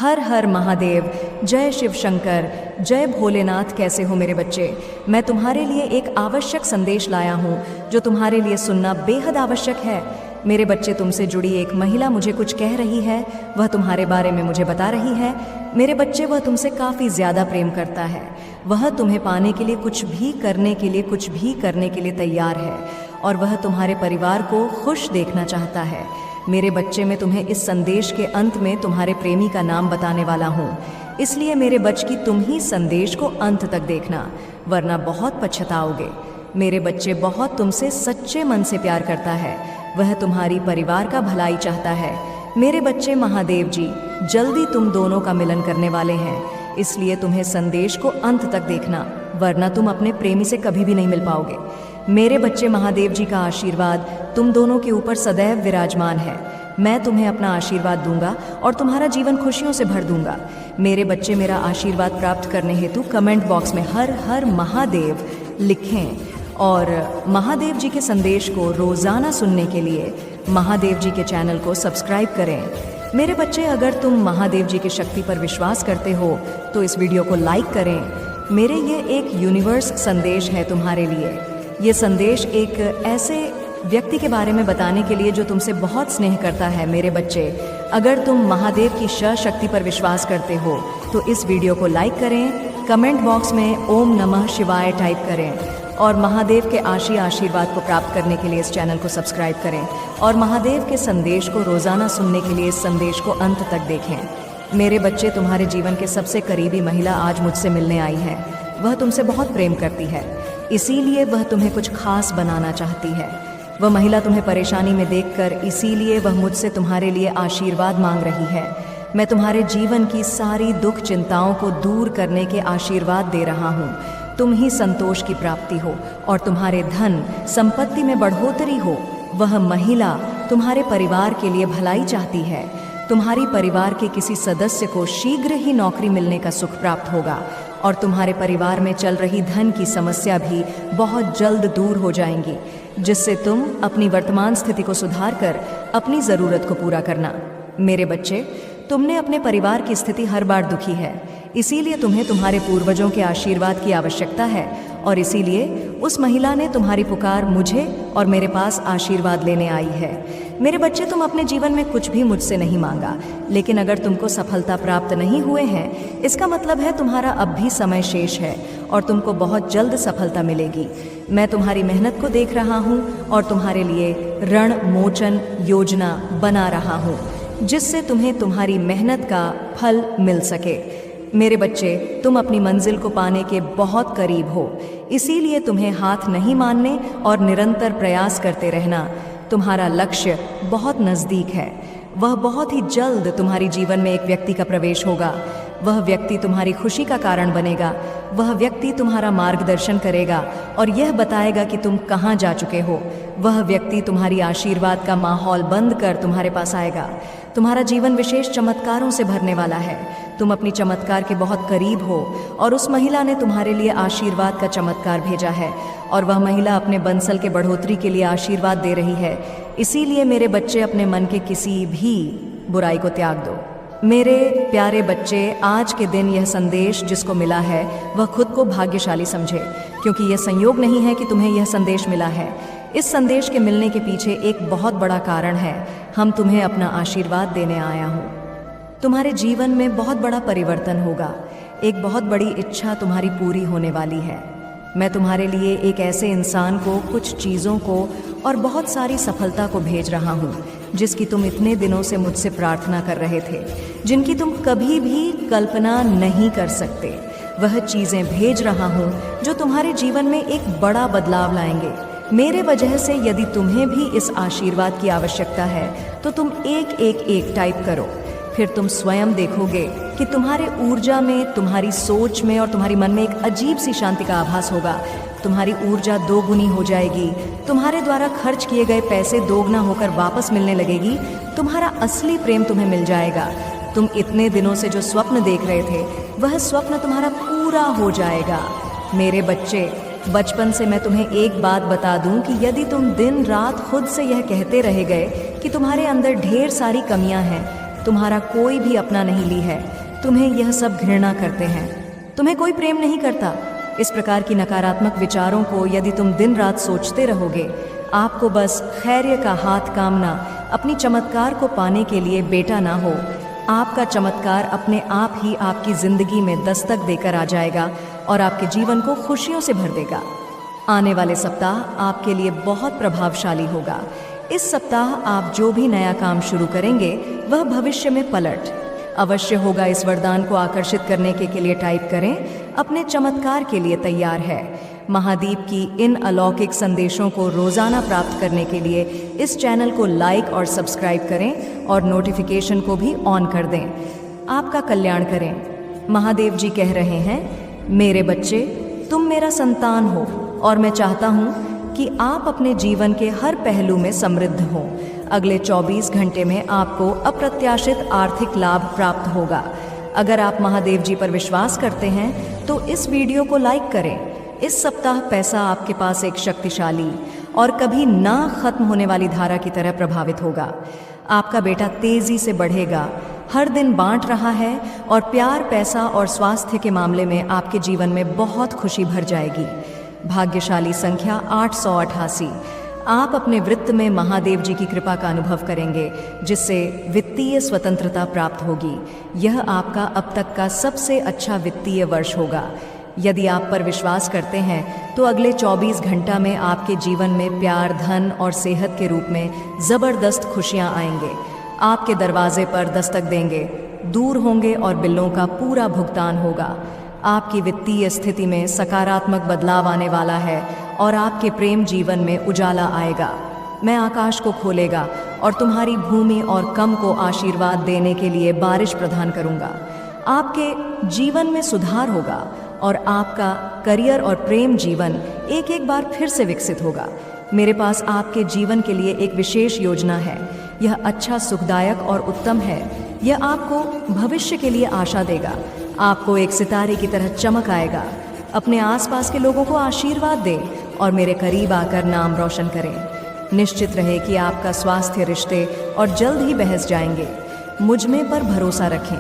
हर हर महादेव, जय शिव शंकर, जय भोलेनाथ। कैसे हो मेरे बच्चे? मैं तुम्हारे लिए एक आवश्यक संदेश लाया हूँ जो तुम्हारे लिए सुनना बेहद आवश्यक है। मेरे बच्चे, तुमसे जुड़ी एक महिला मुझे कुछ कह रही है, वह तुम्हारे बारे में मुझे बता रही है। मेरे बच्चे, वह तुमसे काफ़ी ज़्यादा प्रेम करता है। वह तुम्हें पाने के लिए कुछ भी करने के लिए तैयार है और वह तुम्हारे परिवार को खुश देखना चाहता है। मेरे बच्चे, मैं तुम्हें इस संदेश के अंत में तुम्हारे प्रेमी का नाम बताने वाला हूँ, इसलिए मेरे बच्चे तुम ही संदेश को अंत तक देखना, वरना बहुत पछताओगे। मेरे बच्चे, बहुत तुमसे सच्चे मन से प्यार करता है, वह तुम्हारी परिवार का भलाई चाहता है। मेरे बच्चे, महादेव जी जल्दी तुम दोनों का मिलन करने वाले हैं, इसलिए तुम्हें संदेश को अंत तक देखना, वरना तुम अपने प्रेमी से कभी भी नहीं मिल पाओगे। मेरे बच्चे, महादेव जी का आशीर्वाद तुम दोनों के ऊपर सदैव विराजमान है। मैं तुम्हें अपना आशीर्वाद दूंगा और तुम्हारा जीवन खुशियों से भर दूंगा। मेरे बच्चे, मेरा आशीर्वाद प्राप्त करने हेतु कमेंट बॉक्स में हर हर महादेव लिखें और महादेव जी के संदेश को रोज़ाना सुनने के लिए महादेव जी के चैनल को सब्सक्राइब करें। मेरे बच्चे, अगर तुम महादेव जी की शक्ति पर विश्वास करते हो तो इस वीडियो को लाइक करें। मेरे ये एक यूनिवर्स संदेश है तुम्हारे लिए। ये संदेश एक ऐसे व्यक्ति के बारे में बताने के लिए जो तुमसे बहुत स्नेह करता है। मेरे बच्चे, अगर तुम महादेव की शक्ति पर विश्वास करते हो तो इस वीडियो को लाइक करें, कमेंट बॉक्स में ओम नमः शिवाय टाइप करें और महादेव के आशीर्वाद को प्राप्त करने के लिए इस चैनल को सब्सक्राइब करें और महादेव के संदेश को रोज़ाना सुनने के लिए इस संदेश को अंत तक देखें। मेरे बच्चे, तुम्हारे जीवन के सबसे करीबी महिला आज मुझसे मिलने आई है। वह तुमसे बहुत प्रेम करती है, इसीलिए वह तुम्हें कुछ खास बनाना चाहती है। वह महिला तुम्हें परेशानी में देखकर इसीलिए वह मुझसे तुम्हारे लिए आशीर्वाद मांग रही है। मैं तुम्हारे जीवन की सारी दुख चिंताओं को दूर करने के आशीर्वाद दे रहा हूँ। तुम ही संतोष की प्राप्ति हो और तुम्हारे धन संपत्ति में बढ़ोतरी हो। वह महिला तुम्हारे परिवार के लिए भलाई चाहती है। तुम्हारी परिवार के किसी सदस्य को शीघ्र ही नौकरी मिलने का सुख प्राप्त होगा और तुम्हारे परिवार में चल रही धन की समस्या भी बहुत जल्द दूर हो जाएंगी, जिससे तुम अपनी वर्तमान स्थिति को सुधार कर अपनी ज़रूरत को पूरा करना। मेरे बच्चे, तुमने अपने परिवार की स्थिति हर बार दुखी है, इसीलिए तुम्हें तुम्हारे पूर्वजों के आशीर्वाद की आवश्यकता है और इसीलिए उस महिला ने तुम्हारी पुकार मुझे और मेरे पास आशीर्वाद लेने आई है। मेरे बच्चे, तुम अपने जीवन में कुछ भी मुझसे नहीं मांगा, लेकिन अगर तुमको सफलता प्राप्त नहीं हुए हैं, इसका मतलब है तुम्हारा अब भी समय शेष है और तुमको बहुत जल्द सफलता मिलेगी। मैं तुम्हारी मेहनत को देख रहा हूँ और तुम्हारे लिए ऋण मोचन योजना बना रहा हूँ, जिससे तुम्हें तुम्हारी मेहनत का फल मिल सके। मेरे बच्चे, तुम अपनी मंजिल को पाने के बहुत करीब हो, इसीलिए तुम्हें हाथ नहीं मानने और निरंतर प्रयास करते रहना। तुम्हारा लक्ष्य बहुत नज़दीक है। वह बहुत ही जल्द तुम्हारी जीवन में एक व्यक्ति का प्रवेश होगा। वह व्यक्ति तुम्हारी खुशी का कारण बनेगा। वह व्यक्ति तुम्हारा मार्गदर्शन करेगा और यह बताएगा कि तुम कहाँ जा चुके हो। वह व्यक्ति तुम्हारी आशीर्वाद का माहौल बंद कर तुम्हारे पास आएगा। तुम्हारा जीवन विशेष चमत्कारों से भरने वाला है। तुम अपनी चमत्कार के बहुत करीब हो और उस महिला ने तुम्हारे लिए आशीर्वाद का चमत्कार भेजा है और वह महिला अपने बंसल के बढ़ोतरी के लिए आशीर्वाद दे रही है। इसीलिए मेरे बच्चे, अपने मन के किसी भी बुराई को त्याग दो। मेरे प्यारे बच्चे, आज के दिन यह संदेश जिसको मिला है वह खुद को भाग्यशाली समझे, क्योंकि यह संयोग नहीं है कि तुम्हें यह संदेश मिला है। इस संदेश के मिलने के पीछे एक बहुत बड़ा कारण है। हम तुम्हें अपना आशीर्वाद देने आया हूँ। तुम्हारे जीवन में बहुत बड़ा परिवर्तन होगा। एक बहुत बड़ी इच्छा तुम्हारी पूरी होने वाली है। मैं तुम्हारे लिए एक ऐसे इंसान को, कुछ चीज़ों को और बहुत सारी सफलता को भेज रहा हूँ, जिसकी तुम इतने दिनों से मुझसे प्रार्थना कर रहे थे, जिनकी तुम कभी भी कल्पना नहीं कर सकते। वह चीज़ें भेज रहा हूँ जो तुम्हारे जीवन में एक बड़ा बदलाव लाएंगे। मेरे वजह से यदि तुम्हें भी इस आशीर्वाद की आवश्यकता है तो तुम एक टाइप करो। फिर तुम स्वयं देखोगे कि तुम्हारे ऊर्जा में, तुम्हारी सोच में और तुम्हारी मन में एक अजीब सी शांति का आभास होगा। तुम्हारी ऊर्जा दोगुनी हो जाएगी। तुम्हारे द्वारा खर्च किए गए पैसे दोगुना होकर वापस मिलने लगेगी। तुम्हारा असली प्रेम तुम्हें मिल जाएगा। तुम इतने दिनों से जो स्वप्न देख रहे थे, वह स्वप्न तुम्हारा पूरा हो जाएगा। मेरे बच्चे, बचपन से मैं तुम्हें एक बात बता दूं कि यदि तुम दिन रात खुद से यह कहते रह गए कि तुम्हारे अंदर ढेर सारी कमियां हैं, तुम्हारा कोई भी अपना नहीं ली है। तुम्हें यह सब घृणा करते हैं। तुम्हें कोई प्रेम नहीं करता। इस प्रकार की नकारात्मक विचारों को यदि तुम दिन रात सोचते रहोगे, आपको बस खैर्य का हाथ कामना, अपनी चमत्कार को पाने के लिए बेटा ना हो। आपका चमत्कार अपने आप ही आपकी जिंदगी में दस्तक देकर आ जाएगा और आपके जीवन को खुशियों से भर देगा। आने वाले सप्ताह आपके लिए बहुत प्रभावशाली होगा। इस सप्ताह आप जो भी नया काम शुरू करेंगे वह भविष्य में पलट अवश्य होगा। इस वरदान को आकर्षित करने के लिए टाइप करें, अपने चमत्कार के लिए तैयार है। महादीप की इन अलौकिक संदेशों को रोजाना प्राप्त करने के लिए इस चैनल को लाइक और सब्सक्राइब करें और नोटिफिकेशन को भी ऑन कर दें। आपका कल्याण करें। महादेव जी कह रहे हैं, मेरे बच्चे, तुम मेरा संतान हो और मैं चाहता हूँ कि आप अपने जीवन के हर पहलू में समृद्ध हों। अगले 24 घंटे में आपको अप्रत्याशित आर्थिक लाभ प्राप्त होगा। अगर आप महादेव जी पर विश्वास करते हैं तो इस वीडियो को लाइक करें। इस सप्ताह पैसा आपके पास एक शक्तिशाली और कभी ना खत्म होने वाली धारा की तरह प्रभावित होगा। आपका बेटा तेजी से बढ़ेगा, हर दिन बांट रहा है और प्यार, पैसा और स्वास्थ्य के मामले में आपके जीवन में बहुत खुशी भर जाएगी। भाग्यशाली संख्या 888। आप अपने वृत्त में महादेव जी की कृपा का अनुभव करेंगे, जिससे वित्तीय स्वतंत्रता प्राप्त होगी। यह आपका अब तक का सबसे अच्छा वित्तीय वर्ष होगा। यदि आप पर विश्वास करते हैं तो अगले 24 घंटा में आपके जीवन में प्यार, धन और सेहत के रूप में जबरदस्त खुशियां आएंगे। आपके दरवाजे पर दस्तक देंगे, दूर होंगे और बिलों का पूरा भुगतान होगा। आपकी वित्तीय स्थिति में सकारात्मक बदलाव आने वाला है और आपके प्रेम जीवन में उजाला आएगा। मैं आकाश को खोलेगा और तुम्हारी भूमि और कम को आशीर्वाद देने के लिए बारिश प्रदान करूंगा। आपके जीवन में सुधार होगा और आपका करियर और प्रेम जीवन एक एक बार फिर से विकसित होगा। मेरे पास आपके जीवन के लिए एक विशेष योजना है। यह अच्छा, सुखदायक और उत्तम है। यह आपको भविष्य के लिए आशा देगा। आपको एक सितारे की तरह चमक आएगा। अपने आसपास के लोगों को आशीर्वाद दें और मेरे करीब आकर नाम रोशन करें। निश्चित रहे कि आपका स्वास्थ्य, रिश्ते और जल्द ही बहस जाएंगे। मुझ में पर भरोसा रखें,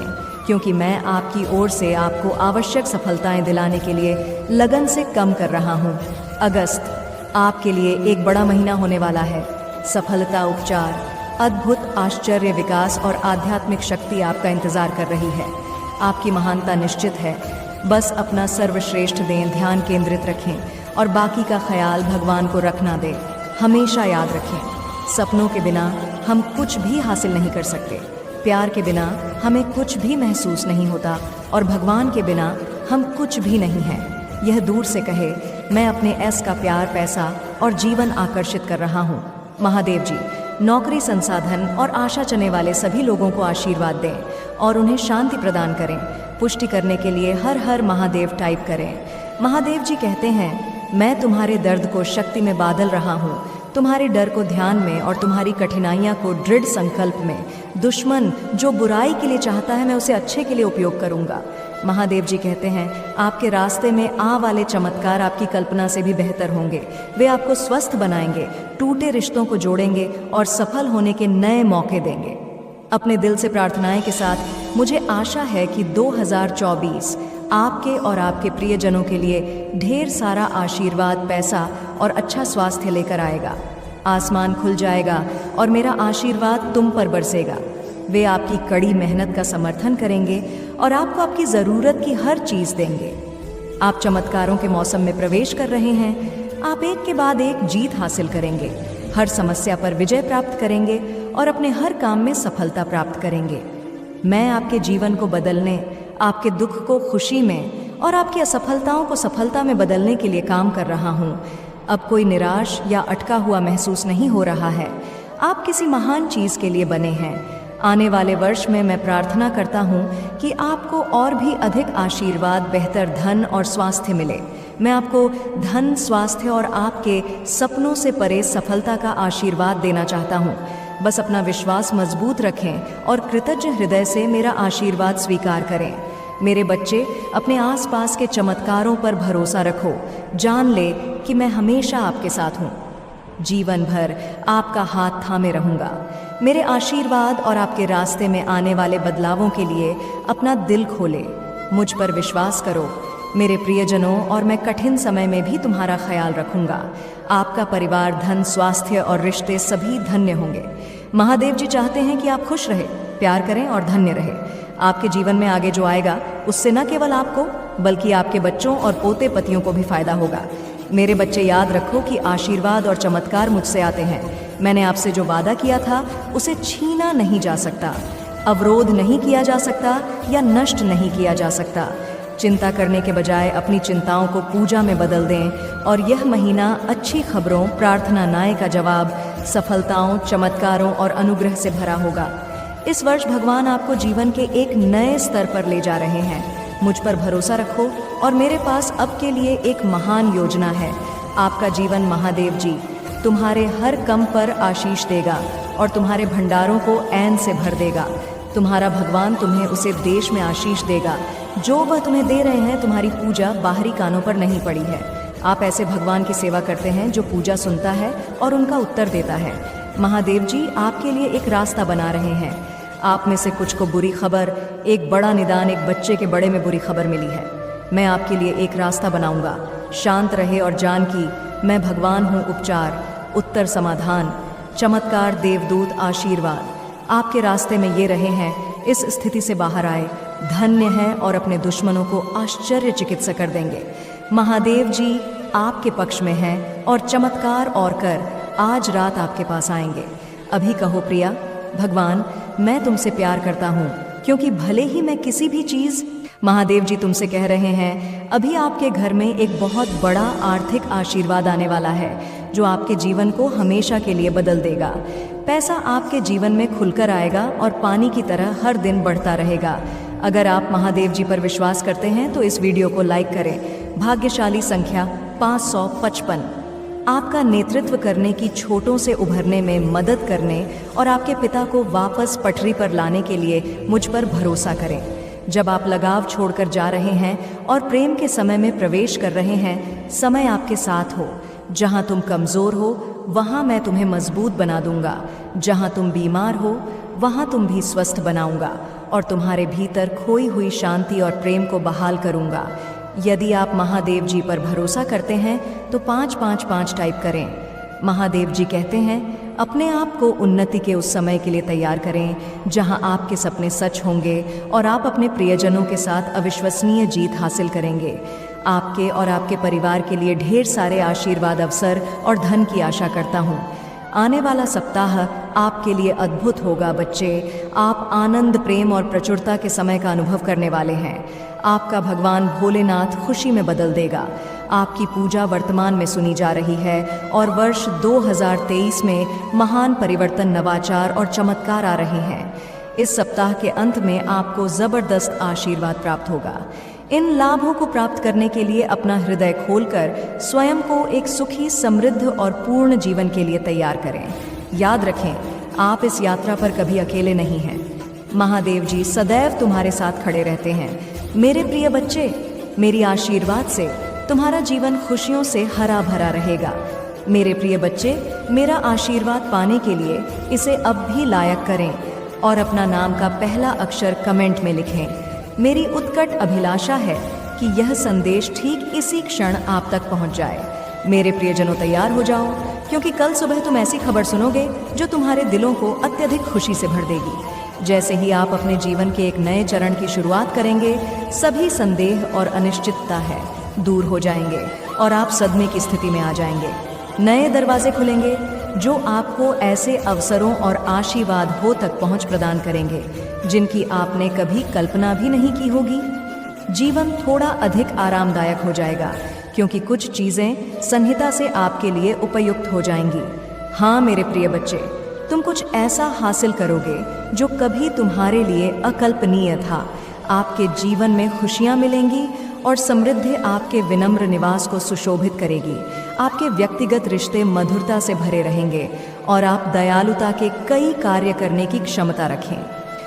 क्योंकि मैं आपकी ओर से आपको आवश्यक सफलताएं दिलाने के लिए लगन से काम कर रहा हूँ। अगस्त आपके लिए एक बड़ा महीना होने वाला है। सफलता, उपचार, अद्भुत आश्चर्य, विकास और आध्यात्मिक शक्ति आपका इंतजार कर रही है। आपकी महानता निश्चित है। बस अपना सर्वश्रेष्ठ दें, ध्यान केंद्रित रखें और बाकी का ख्याल भगवान को रखना दें। हमेशा याद रखें, सपनों के बिना हम कुछ भी हासिल नहीं कर सकते। प्यार के बिना हमें कुछ भी महसूस नहीं होता और भगवान के बिना हम कुछ भी नहीं हैं। यह दूर से कहे, मैं अपने ऐस का प्यार, पैसा और जीवन आकर्षित कर रहा हूँ। महादेव जी नौकरी, संसाधन और आशा चने वाले सभी लोगों को आशीर्वाद दें और उन्हें शांति प्रदान करें। पुष्टि करने के लिए हर हर महादेव टाइप करें। महादेव जी कहते हैं, मैं तुम्हारे दर्द को शक्ति में बादल रहा हूँ, तुम्हारे डर को ध्यान में और तुम्हारी कठिनाइयाँ को दृढ़ संकल्प में। दुश्मन जो बुराई के लिए चाहता है, मैं उसे अच्छे के लिए उपयोग करूँगा। महादेव जी कहते हैं, आपके रास्ते में आ वाले चमत्कार आपकी कल्पना से भी बेहतर होंगे। वे आपको स्वस्थ बनाएंगे, टूटे रिश्तों को जोड़ेंगे और सफल होने के नए मौके देंगे। अपने दिल से प्रार्थनाएं के साथ मुझे आशा है कि 2024 आपके और आपके प्रियजनों के लिए ढेर सारा आशीर्वाद, पैसा और अच्छा स्वास्थ्य लेकर आएगा। आसमान खुल जाएगा और मेरा आशीर्वाद तुम पर बरसेगा। वे आपकी कड़ी मेहनत का समर्थन करेंगे और आपको आपकी ज़रूरत की हर चीज़ देंगे। आप चमत्कारों के मौसम में प्रवेश कर रहे हैं। आप एक के बाद एक जीत हासिल करेंगे, हर समस्या पर विजय प्राप्त करेंगे और अपने हर काम में सफलता प्राप्त करेंगे। मैं आपके जीवन को बदलने, आपके दुख को खुशी में और आपकी असफलताओं को सफलता में बदलने के लिए काम कर रहा हूँ। अब कोई निराश या अटका हुआ महसूस नहीं हो रहा है। आप किसी महान चीज़ के लिए बने हैं। आने वाले वर्ष में मैं प्रार्थना करता हूँ कि आपको और भी अधिक आशीर्वाद, बेहतर धन और स्वास्थ्य मिले। मैं आपको धन, स्वास्थ्य और आपके सपनों से परे सफलता का आशीर्वाद देना चाहता हूँ। बस अपना विश्वास मजबूत रखें और कृतज्ञ हृदय से मेरा आशीर्वाद स्वीकार करें। मेरे बच्चे, अपने आसपास के चमत्कारों पर भरोसा रखो। जान ले कि मैं हमेशा आपके साथ हूँ। जीवन भर आपका हाथ थामे रहूंगा। मेरे आशीर्वाद और आपके रास्ते में आने वाले बदलावों के लिए अपना दिल खोले। मुझ पर विश्वास करो मेरे प्रियजनों, और मैं कठिन समय में भी तुम्हारा ख्याल रखूंगा। आपका परिवार, धन, स्वास्थ्य और रिश्ते सभी धन्य होंगे। महादेव जी चाहते हैं कि आप खुश रहे, प्यार करें और धन्य रहे। आपके जीवन में आगे जो आएगा उससे न केवल आपको बल्कि आपके बच्चों और पोते पतियों को भी फायदा होगा। मेरे बच्चे, याद रखो कि आशीर्वाद और चमत्कार मुझसे आते हैं। मैंने आपसे जो वादा किया था उसे छीना नहीं जा सकता, अवरोध नहीं किया जा सकता या नष्ट नहीं किया जा सकता। चिंता करने के बजाय अपनी चिंताओं को पूजा में बदल दें और यह महीना अच्छी खबरों, प्रार्थना नाए का जवाब, सफलताओं, चमत्कारों और अनुग्रह से भरा होगा। इस वर्ष भगवान आपको जीवन के एक नए स्तर पर ले जा रहे हैं। मुझ पर भरोसा रखो और मेरे पास अब के लिए एक महान योजना है। आपका जीवन महादेव जी तुम्हारे हर कम पर आशीष देगा और तुम्हारे भंडारों को ऐन से भर देगा। तुम्हारा भगवान तुम्हें उसे देश में आशीष देगा जो वह तुम्हें दे रहे हैं। तुम्हारी पूजा बाहरी कानों पर नहीं पड़ी है। आप ऐसे भगवान की सेवा करते हैं जो पूजा सुनता है और उनका उत्तर देता है। महादेव जी आपके लिए एक रास्ता बना रहे हैं। आप में से कुछ को बुरी खबर, एक बड़ा निदान, एक बच्चे के बड़े में बुरी खबर मिली है। मैं आपके लिए एक रास्ता बनाऊंगा। शांत रहे और जान कि मैं भगवान हूँ। उपचार, उत्तर, समाधान, चमत्कार, देवदूत, आशीर्वाद आपके रास्ते में ये रहे हैं। इस स्थिति से बाहर आए, धन्य है और अपने दुश्मनों को आश्चर्य चिकित्सा कर देंगे। महादेव जी आपके पक्ष में हैं और चमत्कार और कर आज रात आपके पास आएंगे। अभी कहो प्रिया, भगवान मैं तुमसे प्यार करता हूँ, क्योंकि भले ही मैं किसी भी चीज़। महादेव जी तुमसे कह रहे हैं अभी आपके घर में एक बहुत बड़ा आर्थिक आशीर्वाद आने वाला है जो आपके जीवन को हमेशा के लिए बदल देगा। पैसा आपके जीवन में खुलकर आएगा और पानी की तरह हर दिन बढ़ता रहेगा। अगर आप महादेव जी पर विश्वास करते हैं तो इस वीडियो को लाइक करें। भाग्यशाली संख्या 555। आपका नेतृत्व करने की, छोटों से उभरने में मदद करने और आपके पिता को वापस पटरी पर लाने के लिए मुझ पर भरोसा करें। जब आप लगाव छोड़कर जा रहे हैं और प्रेम के समय में प्रवेश कर रहे हैं, समय आपके साथ हो। जहां तुम कमज़ोर हो वहां मैं तुम्हें मजबूत बना दूंगा। जहां तुम बीमार हो वहां तुम भी स्वस्थ बनाऊंगा और तुम्हारे भीतर खोई हुई शांति और प्रेम को बहाल करूंगा। यदि आप महादेव जी पर भरोसा करते हैं तो 555 टाइप करें। महादेव जी कहते हैं अपने आप को उन्नति के उस समय के लिए तैयार करें जहां आपके सपने सच होंगे और आप अपने प्रियजनों के साथ अविश्वसनीय जीत हासिल करेंगे। आपके और आपके परिवार के लिए ढेर सारे आशीर्वाद, अवसर और धन की आशा करता हूँ। आने वाला सप्ताह आपके लिए अद्भुत होगा बच्चे। आप आनंद, प्रेम और प्रचुरता के समय का अनुभव करने वाले हैं। आपका भगवान भोलेनाथ खुशी में बदल देगा। आपकी पूजा वर्तमान में सुनी जा रही है और वर्ष 2023 में महान परिवर्तन, नवाचार और चमत्कार आ रहे हैं। इस सप्ताह के अंत में आपको ज़बरदस्त आशीर्वाद प्राप्त होगा। इन लाभों को प्राप्त करने के लिए अपना हृदय खोलकर स्वयं को एक सुखी, समृद्ध और पूर्ण जीवन के लिए तैयार करें। याद रखें, आप इस यात्रा पर कभी अकेले नहीं हैं। महादेव जी सदैव तुम्हारे साथ खड़े रहते हैं। मेरे प्रिय बच्चे, मेरी आशीर्वाद से तुम्हारा जीवन खुशियों से हरा भरा रहेगा। मेरे प्रिय बच्चे, मेरा आशीर्वाद पाने के लिए इसे अब भी लायक करें और अपना नाम का पहला अक्षर कमेंट में लिखें। मेरी उत्कट अभिलाषा है कि यह संदेश ठीक इसी क्षण आप तक पहुंच जाए। मेरे प्रियजनों, तैयार हो जाओ, क्योंकि कल सुबह तुम ऐसी खबर सुनोगे जो तुम्हारे दिलों को अत्यधिक खुशी से भर देगी। जैसे ही आप अपने जीवन के एक नए चरण की शुरुआत करेंगे, सभी संदेह और अनिश्चितता है दूर हो जाएंगे और आप सदमे की स्थिति में आ जाएंगे। नए दरवाजे खुलेंगे जो आपको ऐसे अवसरों और आशीर्वाद हो तक पहुंच प्रदान करेंगे जिनकी आपने कभी कल्पना भी नहीं की होगी। जीवन थोड़ा अधिक आरामदायक हो जाएगा क्योंकि कुछ चीज़ें संहिता से आपके लिए उपयुक्त हो जाएंगी। हाँ मेरे प्रिय बच्चे, तुम कुछ ऐसा हासिल करोगे जो कभी तुम्हारे लिए अकल्पनीय था। आपके जीवन में खुशियाँ मिलेंगी और समृद्धि आपके विनम्र निवास को सुशोभित करेगी। आपके व्यक्तिगत रिश्ते मधुरता से भरे रहेंगे और आप दयालुता के कई कार्य करने की क्षमता रखें।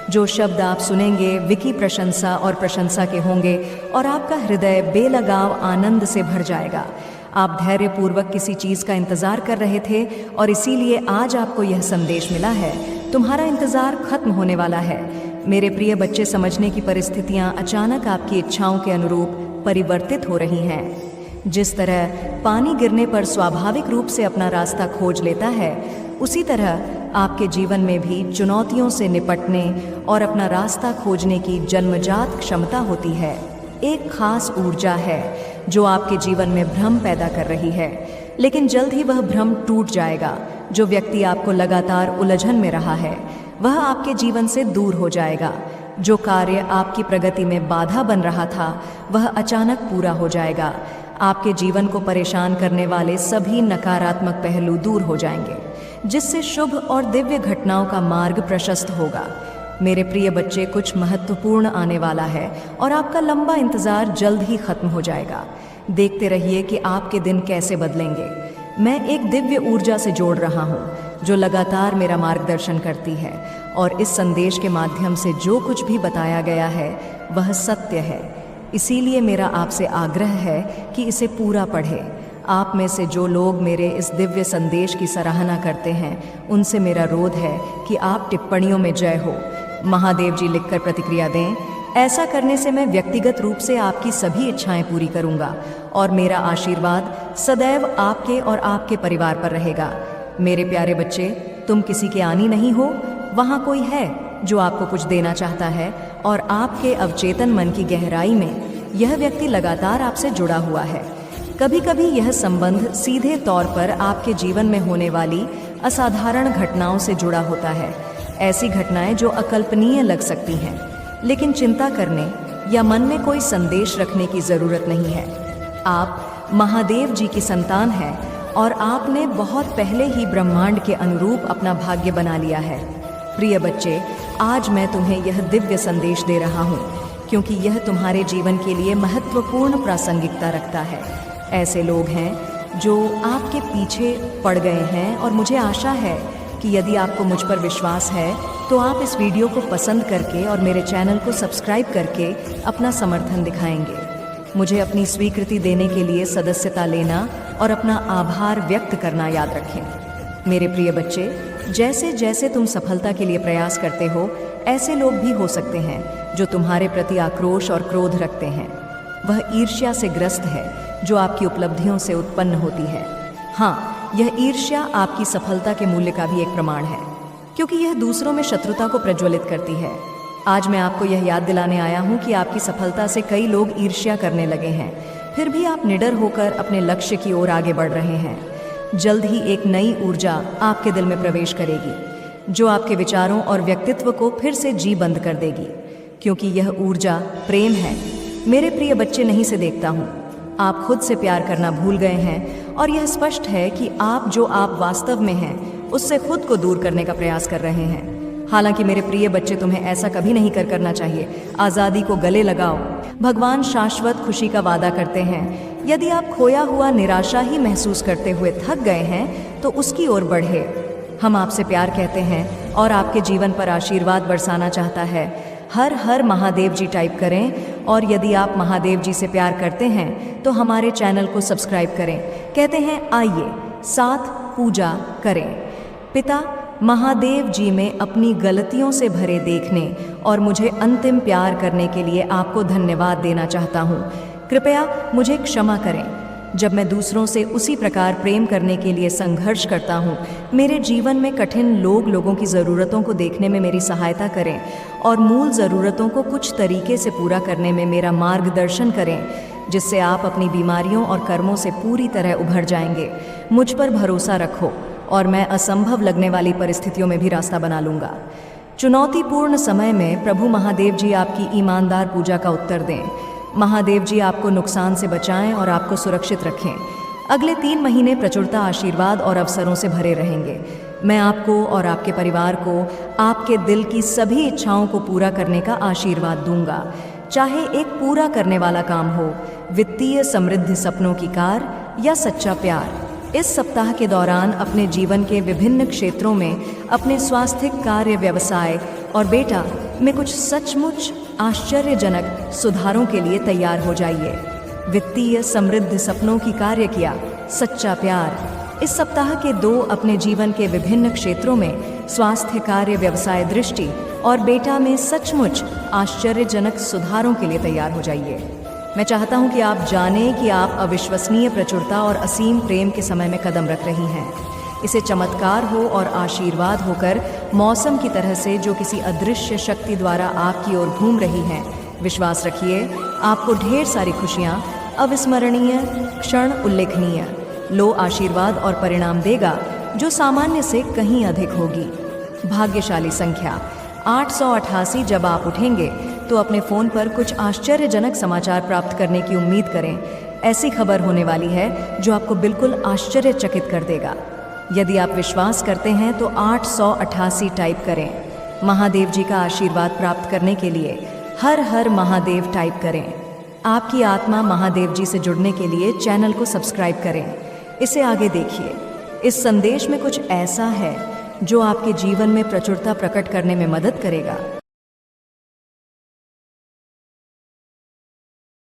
जो शब्द आप सुनेंगे विकी प्रशंसा और प्रशंसा के होंगे और आपका हृदय बेलगाव आनंद से भर जाएगा। आप धैर्यपूर्वक किसी चीज़ का इंतज़ार कर रहे थे और इसीलिए आज आपको यह संदेश मिला है। तुम्हारा इंतज़ार खत्म होने वाला है। मेरे प्रिय बच्चे, समझने की परिस्थितियाँ अचानक आपकी इच्छाओं के अनुरूप परिवर्तित हो रही हैं। जिस तरह पानी गिरने पर स्वाभाविक रूप से अपना रास्ता खोज लेता है, उसी तरह आपके जीवन में भी चुनौतियों से निपटने और अपना रास्ता खोजने की जन्मजात क्षमता होती है। एक खास ऊर्जा है जो आपके जीवन में भ्रम पैदा कर रही है, लेकिन जल्द ही वह भ्रम टूट जाएगा। जो व्यक्ति आपको लगातार उलझन में रहा है, वह आपके जीवन से दूर हो जाएगा। जो कार्य आपकी प्रगति में बाधा बन रहा था, वह अचानक पूरा हो जाएगा। आपके जीवन को परेशान करने वाले सभी नकारात्मक पहलू दूर हो जाएंगे, जिससे शुभ और दिव्य घटनाओं का मार्ग प्रशस्त होगा। मेरे प्रिय बच्चे, कुछ महत्वपूर्ण आने वाला है और आपका लंबा इंतजार जल्द ही खत्म हो जाएगा। देखते रहिए कि आपके दिन कैसे बदलेंगे। मैं एक दिव्य ऊर्जा से जोड़ रहा हूँ जो लगातार मेरा मार्गदर्शन करती है, और इस संदेश के माध्यम से जो कुछ भी बताया गया है वह सत्य है। इसीलिए मेरा आपसे आग्रह है कि इसे पूरा पढ़ें। आप में से जो लोग मेरे इस दिव्य संदेश की सराहना करते हैं, उनसे मेरा रोध है कि आप टिप्पणियों में जय हो महादेव जी लिखकर प्रतिक्रिया दें। ऐसा करने से मैं व्यक्तिगत रूप से आपकी सभी इच्छाएं पूरी करूंगा और मेरा आशीर्वाद सदैव आपके और आपके परिवार पर रहेगा। मेरे प्यारे बच्चे, तुम किसी के आनी नहीं हो। वहाँ कोई है जो आपको कुछ देना चाहता है, और आपके अवचेतन मन की गहराई में यह व्यक्ति लगातार आपसे जुड़ा हुआ है। कभी कभी यह संबंध सीधे तौर पर आपके जीवन में होने वाली असाधारण घटनाओं से जुड़ा होता है। ऐसी घटनाएं जो अकल्पनीय लग सकती हैं, लेकिन चिंता करने या मन में कोई संदेश रखने की जरूरत नहीं है। आप महादेव जी की संतान हैं और आपने बहुत पहले ही ब्रह्मांड के अनुरूप अपना भाग्य बना लिया है। प्रिय बच्चे, आज मैं तुम्हें यह दिव्य संदेश दे रहा हूँ क्योंकि यह तुम्हारे जीवन के लिए महत्वपूर्ण प्रासंगिकता रखता है। ऐसे लोग हैं जो आपके पीछे पड़ गए हैं, और मुझे आशा है कि यदि आपको मुझ पर विश्वास है तो आप इस वीडियो को पसंद करके और मेरे चैनल को सब्सक्राइब करके अपना समर्थन दिखाएंगे। मुझे अपनी स्वीकृति देने के लिए सदस्यता लेना और अपना आभार व्यक्त करना याद रखें। मेरे प्रिय बच्चे, जैसे जैसे तुम सफलता के लिए प्रयास करते हो, ऐसे लोग भी हो सकते हैं जो तुम्हारे प्रति आक्रोश और क्रोध रखते हैं। वह ईर्ष्या से ग्रस्त है जो आपकी उपलब्धियों से उत्पन्न होती है। हाँ, यह ईर्ष्या आपकी सफलता के मूल्य का भी एक प्रमाण है, क्योंकि यह दूसरों में शत्रुता को प्रज्वलित करती है। आज मैं आपको यह याद दिलाने आया हूँ कि आपकी सफलता से कई लोग ईर्ष्या करने लगे हैं, फिर भी आप निडर होकर अपने लक्ष्य की ओर आगे बढ़ रहे हैं। जल्द ही एक नई ऊर्जा आपके दिल में प्रवेश करेगी, जो आपके विचारों और व्यक्तित्व को फिर से जी बंद कर देगी, क्योंकि यह ऊर्जा प्रेम है। मेरे प्रिय बच्चे, नहीं से देखता हूँ आप खुद से प्यार करना भूल गए हैं, और यह स्पष्ट है कि आप जो आप वास्तव में हैं उससे खुद को दूर करने का प्रयास कर रहे हैं। हालांकि मेरे प्रिय बच्चे, तुम्हें ऐसा कभी नहीं करना चाहिए। आज़ादी को गले लगाओ। भगवान शाश्वत खुशी का वादा करते हैं। यदि आप खोया हुआ निराशा ही महसूस करते हुए थक गए हैं तो उसकी ओर बढ़े। हम आपसे प्यार कहते हैं और आपके जीवन पर आशीर्वाद बरसाना चाहता है। हर हर महादेव जी टाइप करें, और यदि आप महादेव जी से प्यार करते हैं तो हमारे चैनल को सब्सक्राइब करें। कहते हैं, आइए साथ पूजा करें। पिता महादेव जी में अपनी गलतियों से भरे देखने और मुझे अंतिम प्यार करने के लिए आपको धन्यवाद देना चाहता हूँ। कृपया मुझे क्षमा करें जब मैं दूसरों से उसी प्रकार प्रेम करने के लिए संघर्ष करता हूँ। मेरे जीवन में कठिन लोगों की ज़रूरतों को देखने में मेरी सहायता करें और मूल ज़रूरतों को कुछ तरीके से पूरा करने में मेरा मार्गदर्शन करें, जिससे आप अपनी बीमारियों और कर्मों से पूरी तरह उभर जाएंगे। मुझ पर भरोसा रखो और मैं असंभव लगने वाली परिस्थितियों में भी रास्ता बना लूँगा। चुनौतीपूर्ण समय में प्रभु महादेव जी आपकी ईमानदार पूजा का उत्तर दें। महादेव जी आपको नुकसान से बचाएं और आपको सुरक्षित रखें। अगले 3 महीने प्रचुरता, आशीर्वाद और अवसरों से भरे रहेंगे। मैं आपको और आपके परिवार को आपके दिल की सभी इच्छाओं को पूरा करने का आशीर्वाद दूंगा, चाहे एक पूरा करने वाला काम हो, वित्तीय समृद्धि, सपनों की कार या सच्चा प्यार। इस सप्ताह के दौरान अपने जीवन के विभिन्न क्षेत्रों में, अपने स्वास्थ्य, कार्य, व्यवसाय और में कुछ सचमुच आश्चर्यजनक सुधारों के लिए तैयार हो जाइए। वित्तीय समृद्ध सपनों की कार्य किया, सच्चा प्यार। इस सप्ताह के 2 अपने जीवन के विभिन्न क्षेत्रों में स्वास्थ्य, कार्य, व्यवसाय, दृष्टि और बेटा में सचमुच आश्चर्यजनक सुधारों के लिए तैयार हो जाइए। मैं चाहता हूं कि आप जानें कि आप अविश्वसनीय प्रचुरता और असीम प्रेम के समय में कदम रख रही हैं। इसे चमत्कार हो और आशीर्वाद होकर मौसम की तरह से जो किसी अदृश्य शक्ति द्वारा आपकी ओर घूम रही हैं। विश्वास रखिए, आपको ढेर सारी खुशियां, अविस्मरणीय क्षण, उल्लेखनीय लो आशीर्वाद और परिणाम देगा जो सामान्य से कहीं अधिक होगी। भाग्यशाली संख्या 888। जब आप उठेंगे तो अपने फोन पर कुछ आश्चर्यजनक समाचार प्राप्त करने की उम्मीद करें। ऐसी खबर होने वाली है जो आपको बिल्कुल आश्चर्यचकित कर देगा। यदि आप विश्वास करते हैं तो 888 टाइप करें। महादेव जी का आशीर्वाद प्राप्त करने के लिए हर हर महादेव टाइप करें। आपकी आत्मा महादेव जी से जुड़ने के लिए चैनल को सब्सक्राइब करें। इसे आगे देखिए। इस संदेश में कुछ ऐसा है जो आपके जीवन में प्रचुरता प्रकट करने में मदद करेगा।